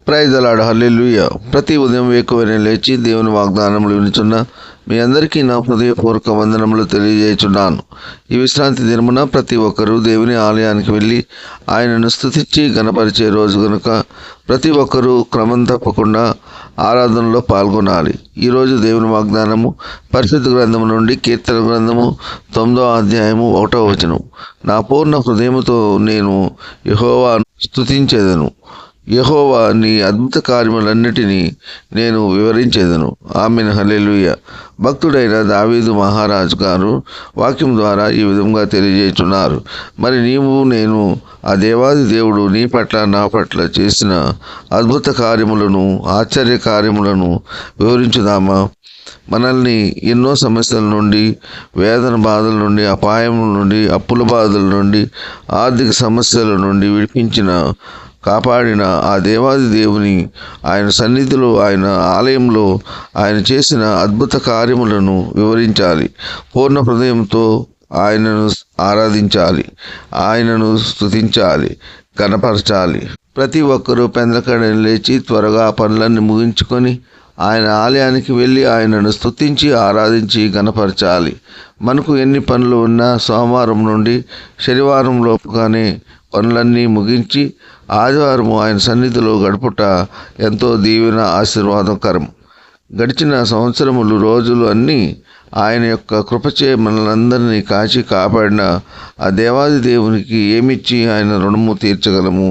Praise the lord, హల్లెలూయా. ప్రతి ఉదయం వేకువనే లేచి దేవుని వాగ్దానములు వినుచున్న మీ అందరికీ నా హృదయపూర్వక వందనములు తెలియజేయుచున్నాను. ఈ విశ్రాంతి దినమున ప్రతి ఒక్కరూ దేవుని ఆలయానికి వెళ్ళి ఆయనను స్తుతించి గణపరిచే రోజు గనుక ప్రతి ఒక్కరూ క్రమం తప్పకుండా ఆరాధనలో పాల్గొనాలి. ఈరోజు దేవుని వాగ్దానము పరిశుద్ధ గ్రంథము నుండి కీర్తన గ్రంథము 9వ అధ్యాయము 1వ వచనం. నా పూర్ణ హృదయముతో నేను యెహోవాను స్తుతించెదను. యెహోవా నీ అద్భుత కార్యములన్నిటినీ నేను వివరించేదను. ఆమేన్, హల్లెలూయా. భక్తుడైన దావీదు మహారాజు గారు వాక్యం ద్వారా ఈ విధంగా తెలియజేస్తున్నారు. మరి నేను ఆ దేవాది దేవుడు నీ పట్ల నా పట్ల చేసిన అద్భుత కార్యములను, ఆశ్చర్య కార్యములను వివరించుదామా? మనల్ని ఎన్నో సమస్యల నుండి, వేదన బాధల నుండి, అపాయం నుండి, అప్పుల బాధల నుండి, ఆర్థిక సమస్యల నుండి విడిపించిన, కాపాడిన ఆ దేవాది దేవుని ఆయన సన్నిధిలో, ఆయన ఆలయంలో ఆయన చేసిన అద్భుత కార్యములను వివరించాలి. పూర్ణ హృదయంతో ఆయనను ఆరాధించాలి, ఆయనను స్తుతించాలి, కనపరచాలి. ప్రతి ఒక్కరూ పెందలకడని లేచి త్వరగా పనులన్నీ ముగించుకొని ఆయన ఆలయానికి వెళ్ళి ఆయనను స్తుతించి ఆరాధించి గణపరచాలి. మనకు ఎన్ని పనులు ఉన్నా సోమవారం నుండి శనివారం లోపుగానే పనులన్నీ ముగించి ఆదివారం ఆయన సన్నిధిలో గడుపుట ఎంతో దీవెన, ఆశీర్వాదకరం. గడిచిన సంవత్సరములు, రోజులు అన్నీ ఆయన యొక్క కృపచే మనలందరినీ కాచి కాపాడిన ఆ దేవాది దేవునికి ఏమిచ్చి ఆయన రుణము తీర్చగలము?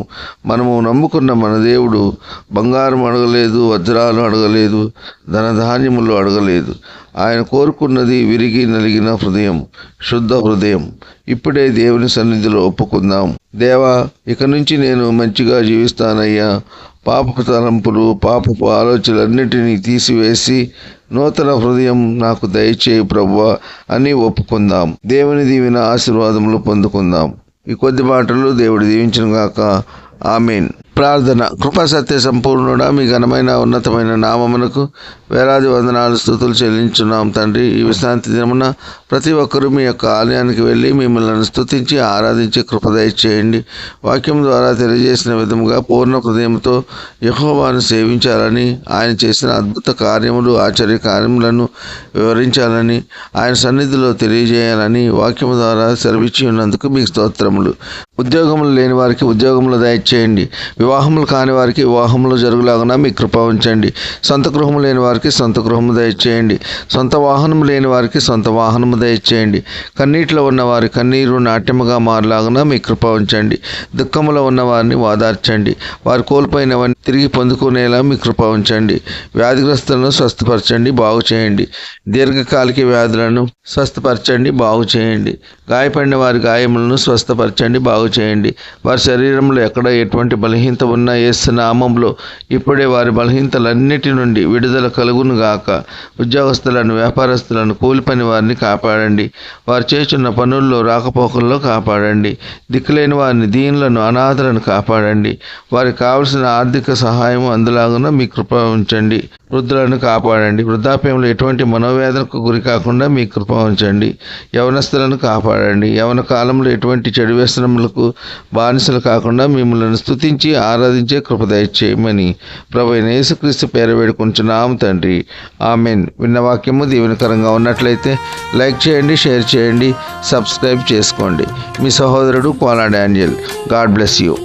మనము నమ్ముకున్న మన దేవుడు బంగారం అడగలేదు, వజ్రాలు అడగలేదు, ధనధాన్యములు అడగలేదు. ఆయన కోరుకున్నది విరిగి నలిగిన హృదయం, శుద్ధ హృదయం. ఇప్పుడే దేవుని సన్నిధిలో ఒప్పుకుందాం. దేవా, ఇక నుంచి నేను మంచిగా జీవిస్తానయ్యా. పాపపు తలంపులు, పాపపు ఆలోచనలన్నిటినీ తీసివేసి నూతన హృదయం నాకు దయచేయి ప్రభువా అని ఒప్పుకుందాం. దేవుని దీవెన, ఆశీర్వాదములు పొందుకుందాం. ఈ కొద్ది మాటలు దేవుడు దీవించును గాక. ఆమేన్. ప్రార్థన. కృపా సత్య సంపూర్ణుడా, మీ ఘనమైన ఉన్నతమైన నామమునకు వేలాది వందనాలు, స్తుతులు చెల్లించున్నాం తండ్రి. ఈ విశ్రాంతి దినమున ప్రతి ఒక్కరూ మీ యొక్క ఆలయానికి వెళ్ళి మిమ్మల్ని స్తుతించి ఆరాధించి కృప దయచేయండి. వాక్యం ద్వారా తెలియజేసిన విధముగా పూర్ణ హృదయంతో యెహోవాను సేవించాలని, ఆయన చేసిన అద్భుత కార్యములు, ఆశ్చర్య కార్యములను వివరించాలని, ఆయన సన్నిధిలో తెలియజేయాలని వాక్యం ద్వారా సెలవిచ్చి ఉన్నందుకు మీకు స్తోత్రములు. ఉద్యోగములు లేని వారికి ఉద్యోగములు దయచేయండి. వివాహములు కాని వారికి వివాహములు జరుగులాగున మీ కృప ఉంచండి. సొంత గృహము లేని వారికి సొంత గృహము దయచేయండి. సొంత వాహనము లేని వారికి సొంత వాహనము దయచేయండి. కన్నీటిలో ఉన్నవారి కన్నీరు నాట్యముగా మారలాగున మీ కృప ఉంచండి. దుఃఖములో ఉన్నవారిని వాదార్చండి. వారు కోల్పోయినవన్నీ తిరిగి పొందుకునేలా మీ కృప ఉంచండి. వ్యాధిగ్రస్తులను స్వస్థపరచండి, బాగు చేయండి. దీర్ఘకాలిక వ్యాధులను స్వస్థపరచండి, బాగు చేయండి. గాయపడిన వారి గాయములను స్వస్థపరచండి, బాగు చేయండి. వారి శరీరంలో ఎక్కడ ఎటువంటి బలహీనత ఉన్న యేసు నామములో ఇప్పుడే వారి బలహీనతలన్నిటి నుండి విడుదల కలుగును గాక. ఉద్యోగస్తులను, వ్యాపారస్తులను, కూలి పని వారిని కాపాడండి. వారు చేస్తున్న పనుల్లో, రాకపోకల్లో కాపాడండి. దిక్కులేని వారిని, దీనులను, అనాథలను కాపాడండి. వారికి కావలసిన ఆర్థిక సహాయం అందులాగున మీ కృప ఉంచండి. వృద్ధులను కాపాడండి. వృద్ధాప్యంలో ఎటువంటి మనోవేదనకు గురి కాకుండా మీ కృప ఉంచండి. యవనస్తులను కాపాడండి. యవన కాలంలో ఎటువంటి చెడు వ్యసనములకు బానిసలు కాకుండా మిమ్మల్ని స్తుతించి ఆరాధించే కృప దయచేయమని ప్రభువైన యేసుక్రీస్తు పేర వేడుకుంటున్నాము తండ్రి. ఆమేన్. విన్న వాక్యము దీవెనకరంగా ఉన్నట్లయితే లైక్ చేయండి, షేర్ చేయండి, సబ్స్క్రైబ్ చేసుకోండి. మీ సహోదరుడు Kola Daniel. God bless you.